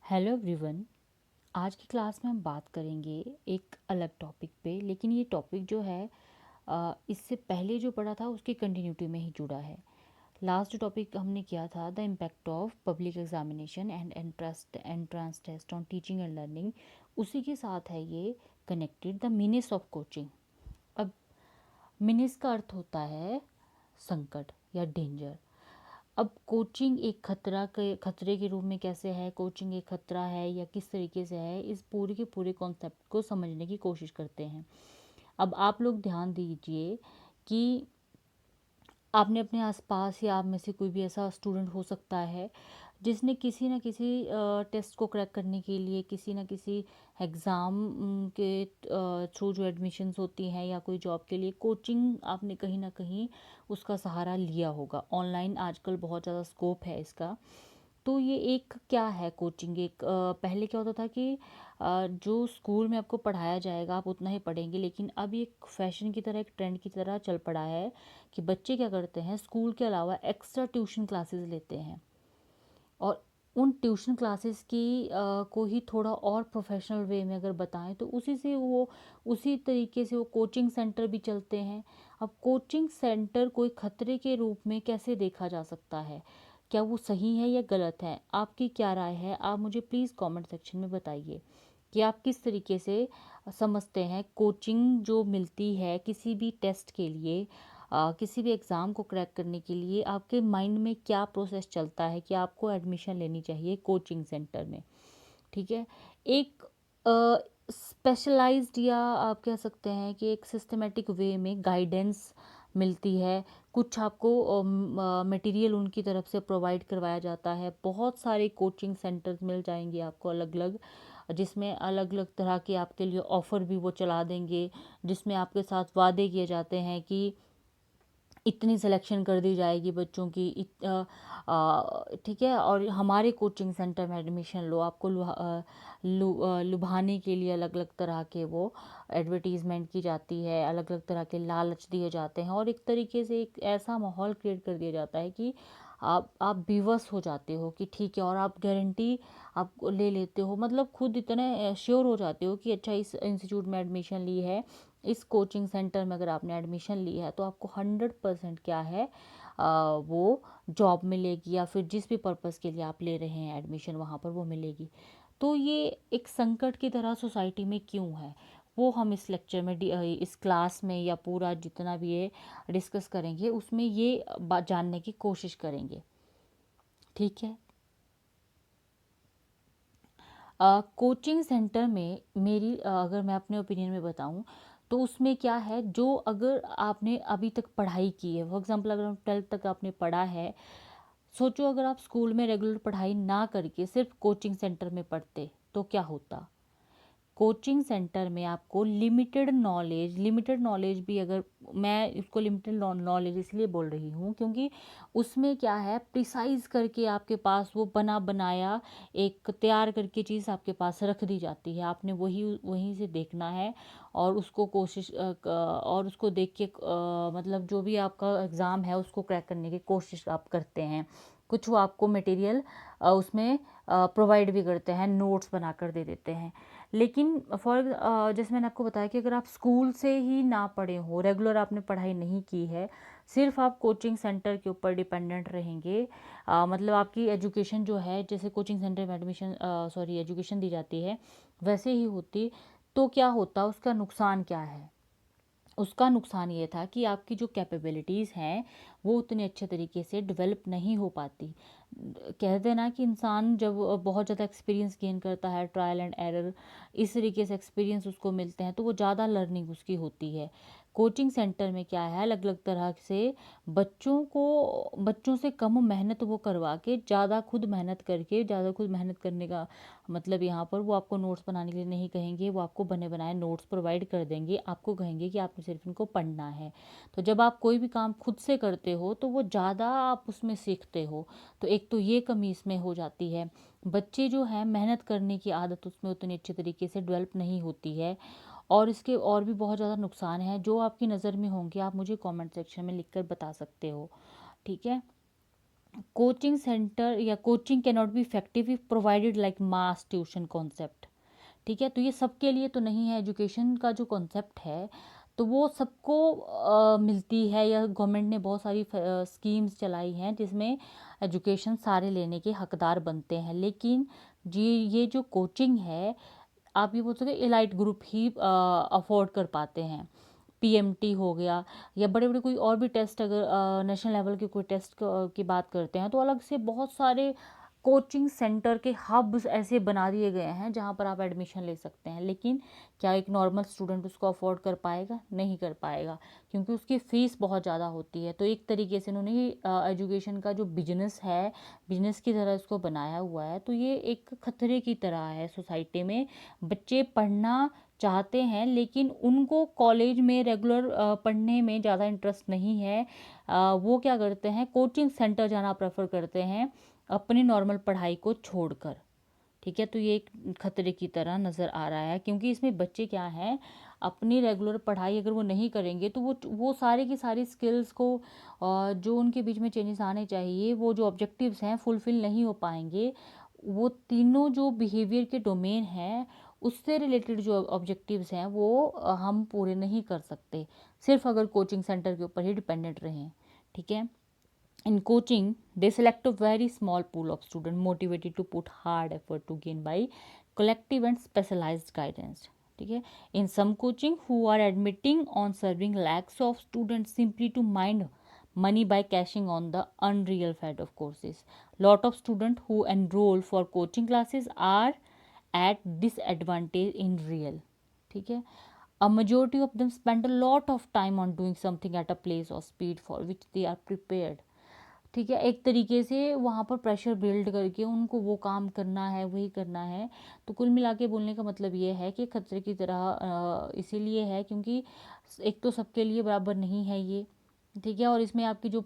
Hello everyone. आज की class में हम बात करेंगे एक अलग टॉपिक पे, लेकिन ये टॉपिक जो है इससे पहले जो पढ़ा था उसकी कंटिन्यूटी में ही जुड़ा है। लास्ट जो टॉपिक हमने किया था, the impact of public examination and entrance test on teaching and learning, उसी के साथ है ये connected, the meanings of coaching. अब मीनिंग्स का अर्थ होता है संकट या डेंजर। अब कोचिंग एक खतरे के रूप में कैसे है, कोचिंग एक खतरा है या किस तरीके से है, इस पूरे के पूरे कॉन्सेप्ट को समझने की कोशिश करते हैं। अब आप लोग ध्यान दीजिए कि आपने अपने आसपास या आप में से कोई भी ऐसा स्टूडेंट हो सकता है जिसने किसी न किसी टेस्ट को क्रैक करने के लिए किसी न किसी एग्ज़ाम के थ्रू जो एडमिशन्स होती हैं या कोई जॉब के लिए कोचिंग आपने कहीं ना कहीं उसका सहारा लिया होगा। ऑनलाइन आजकल बहुत ज़्यादा स्कोप है इसका। तो ये एक क्या है कोचिंग, एक पहले क्या होता था कि जो स्कूल में आपको पढ़ाया जाएगा आप उतना ही पढ़ेंगे, लेकिन अब ये एक फैशन की तरह, एक ट्रेंड की तरह चल पड़ा है कि बच्चे क्या करते हैं, स्कूल के अलावा एक्स्ट्रा ट्यूशन क्लासेस लेते हैं और उन ट्यूशन क्लासेस की को ही थोड़ा और प्रोफेशनल वे में अगर बताएं तो उसी से वो उसी तरीके से वो कोचिंग सेंटर भी चलते हैं। अब कोचिंग सेंटर कोई खतरे के रूप में कैसे देखा जा सकता है, क्या वो सही है या गलत है? आपकी क्या राय है? आप मुझे प्लीज़ कमेंट सेक्शन में बताइए कि आप किस तरीके से समझते हैं कोचिंग जो मिलती है किसी भी टेस्ट के लिए, किसी भी एग्ज़ाम को क्रैक करने के लिए आपके माइंड में क्या प्रोसेस चलता है कि आपको एडमिशन लेनी चाहिए कोचिंग सेंटर में। ठीक है। एक स्पेशलाइज्ड या आप कह सकते हैं कि एक सिस्टमेटिक वे में गाइडेंस मिलती है। कुछ आपको मटेरियल उनकी तरफ से प्रोवाइड करवाया जाता है। बहुत सारे कोचिंग सेंटर्स मिल जाएंगे आपको अलग अलग, जिसमें अलग अलग तरह के आपके लिए ऑफ़र भी वो चला देंगे, जिसमें आपके साथ वादे किए जाते हैं कि इतनी सिलेक्शन कर दी जाएगी बच्चों की, ठीक है, और हमारे कोचिंग सेंटर में एडमिशन लो। आपको लुभाने के लिए अलग अलग तरह के वो एडवर्टीज़मेंट की जाती है, अलग अलग तरह के लालच दिए जाते हैं और एक तरीके से एक ऐसा माहौल क्रिएट कर दिया जाता है कि आप बेबस हो जाते हो कि ठीक है, और आप गारंटी आप ले लेते हो, मतलब खुद इतने श्योर हो जाते हो कि अच्छा इस इंस्टीट्यूट में एडमिशन ली है, इस कोचिंग सेंटर में अगर आपने एडमिशन ली है तो आपको 100% क्या है, वो जॉब मिलेगी या फिर जिस भी पर्पज़ के लिए आप ले रहे हैं एडमिशन वहाँ पर वो मिलेगी। तो ये एक संकट की तरह सोसाइटी में क्यों है, वो हम इस लेक्चर में इस क्लास में या पूरा जितना भी ये डिस्कस करेंगे उसमें ये बात जानने की कोशिश करेंगे। ठीक है। कोचिंग सेंटर में मेरी अगर मैं अपने ओपिनियन में बताऊं तो उसमें क्या है, जो अगर आपने अभी तक पढ़ाई की है, फॉर एग्जांपल अगर 12th तक आपने पढ़ा है, सोचो अगर आप स्कूल में रेगुलर पढ़ाई ना करके सिर्फ कोचिंग सेंटर में पढ़ते तो क्या होता। कोचिंग सेंटर में आपको लिमिटेड नॉलेज भी, अगर मैं इसको लिमिटेड नॉलेज इसलिए बोल रही हूँ क्योंकि उसमें क्या है, प्रिसाइज करके आपके पास वो बना बनाया एक तैयार करके चीज़ आपके पास रख दी जाती है, आपने वही वहीं से देखना है और उसको और उसको देख के मतलब जो भी आपका एग्ज़ाम है उसको क्रैक करने की कोशिश आप करते हैं। कुछ वो आपको मटेरियल उसमें प्रोवाइड भी करते हैं, नोट्स बना कर दे देते हैं। लेकिन जैसे मैंने आपको बताया कि अगर आप स्कूल से ही ना पढ़े हो, रेगुलर आपने पढ़ाई नहीं की है, सिर्फ आप कोचिंग सेंटर के ऊपर डिपेंडेंट रहेंगे, मतलब आपकी एजुकेशन जो है जैसे कोचिंग सेंटर में एजुकेशन दी जाती है वैसे ही होती, तो क्या होता, उसका नुकसान क्या है? उसका नुकसान ये था कि आपकी जो कैपेबिलिटीज़ हैं वो उतने अच्छे तरीके से डेवलप नहीं हो पाती। कहते हैं ना कि इंसान जब बहुत ज़्यादा एक्सपीरियंस गेन करता है, ट्रायल एंड एरर इस तरीके से एक्सपीरियंस उसको मिलते हैं तो वो ज़्यादा लर्निंग उसकी होती है। कोचिंग सेंटर में क्या है, अलग अलग तरह से बच्चों से कम मेहनत वो करवा के ज़्यादा खुद मेहनत करने का मतलब यहाँ पर वो आपको नोट्स बनाने के लिए नहीं कहेंगे, वो आपको बने बनाए नोट्स प्रोवाइड कर देंगे, आपको कहेंगे कि आपने सिर्फ इनको पढ़ना है। तो जब आप कोई भी काम खुद से करते हो तो वो ज़्यादा आप उसमें सीखते हो, तो एक तो ये कमी इसमें हो जाती है। बच्चे जो हैं मेहनत करने की आदत उसमें उतनी अच्छे तरीके से डेवलप नहीं होती है। और इसके और भी बहुत ज़्यादा नुकसान हैं जो आपकी नज़र में होंगे, आप मुझे कमेंट सेक्शन में लिखकर बता सकते हो। ठीक है। कोचिंग सेंटर या coaching can not be effective if provided like mass tuition concept. ठीक है, तो ये सबके लिए तो नहीं है। एजुकेशन का जो कॉन्सेप्ट है तो वो सबको मिलती है, या गवर्नमेंट ने बहुत सारी स्कीम्स चलाई हैं जिसमें एजुकेशन सारे लेने के हकदार बनते हैं। लेकिन जी ये जो कोचिंग है, आप ये बोल सकते हो एलाइट ग्रुप ही अफोर्ड कर पाते हैं। पीएमटी हो गया, या बड़े बड़े कोई और भी टेस्ट, अगर नेशनल लेवल के कोई टेस्ट की बात करते हैं तो अलग से बहुत सारे कोचिंग सेंटर के हब्स ऐसे बना दिए गए हैं जहाँ पर आप एडमिशन ले सकते हैं। लेकिन क्या एक नॉर्मल स्टूडेंट उसको अफोर्ड कर पाएगा? नहीं कर पाएगा, क्योंकि उसकी फ़ीस बहुत ज़्यादा होती है। तो एक तरीके से उन्होंने एजुकेशन का जो बिजनेस है, बिजनेस की तरह इसको बनाया हुआ है। तो ये एक खतरे की तरह है सोसाइटी में। बच्चे पढ़ना चाहते हैं लेकिन उनको कॉलेज में रेगुलर पढ़ने में ज़्यादा इंटरेस्ट नहीं है। वो क्या करते हैं, कोचिंग सेंटर जाना प्रेफर करते हैं अपनी नॉर्मल पढ़ाई को छोड़कर। ठीक है, तो ये एक खतरे की तरह नज़र आ रहा है, क्योंकि इसमें बच्चे क्या हैं, अपनी रेगुलर पढ़ाई अगर वो नहीं करेंगे तो वो सारे की सारी स्किल्स को जो उनके बीच में चेंजेस आने चाहिए, वो जो ऑब्जेक्टिव्स हैं फुलफ़िल नहीं हो पाएंगे। वो तीनों जो बिहेवियर के डोमेन हैं उससे रिलेटेड जो ऑब्जेक्टिव्स हैं वो हम पूरे नहीं कर सकते, सिर्फ अगर कोचिंग सेंटर के ऊपर ही डिपेंडेंट रहें। ठीक है, in coaching they select a very small pool of students motivated to put hard effort to gain by collective and specialized guidance. ठीक है, in some coaching who are admitting on serving lakhs of students simply to mind money by cashing on the unreal fad of courses. Lot of students who enroll for coaching classes are at disadvantage in real. ठीक है, a majority of them spend a lot of time on doing something at a place or speed for which they are prepared. ठीक है, एक तरीके से वहाँ पर pressure build करके उनको वो काम करना है, वही करना है। तो कुल मिला के बोलने का मतलब ये है कि खतरे की तरह इसीलिए है क्योंकि एक तो सबके लिए बराबर नहीं है ये। ठीक है, और इसमें आपकी जो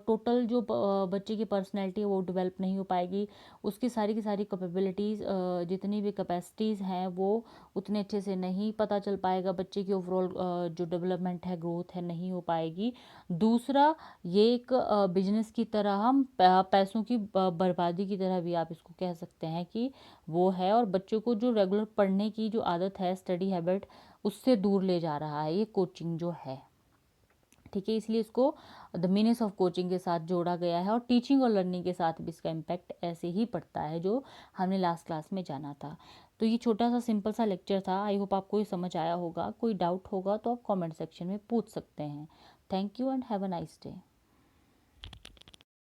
टोटल जो बच्चे की पर्सनैलिटी है वो डेवलप नहीं हो पाएगी। उसकी सारी की सारी कैपेबिलिटीज़, जितनी भी कैपेसिटीज़ हैं वो उतने अच्छे से नहीं पता चल पाएगा। बच्चे की ओवरऑल जो डेवलपमेंट है, ग्रोथ है, नहीं हो पाएगी। दूसरा, ये एक बिजनेस की तरह, हम पैसों की बर्बादी की तरह भी आप इसको कह सकते हैं कि वो है, और बच्चों को जो रेगुलर पढ़ने की जो आदत है, स्टडी हैबिट, उससे दूर ले जा रहा है ये कोचिंग जो है। ठीक है, इसलिए इसको द मीनिंग्स ऑफ कोचिंग के साथ जोड़ा गया है, और टीचिंग और लर्निंग के साथ भी इसका इम्पैक्ट ऐसे ही पड़ता है जो हमने लास्ट क्लास में जाना था। तो ये छोटा सा सिंपल सा लेक्चर था। आई होप आपको ये समझ आया होगा। कोई डाउट होगा तो आप कमेंट सेक्शन में पूछ सकते हैं। Thank you and have a nice day.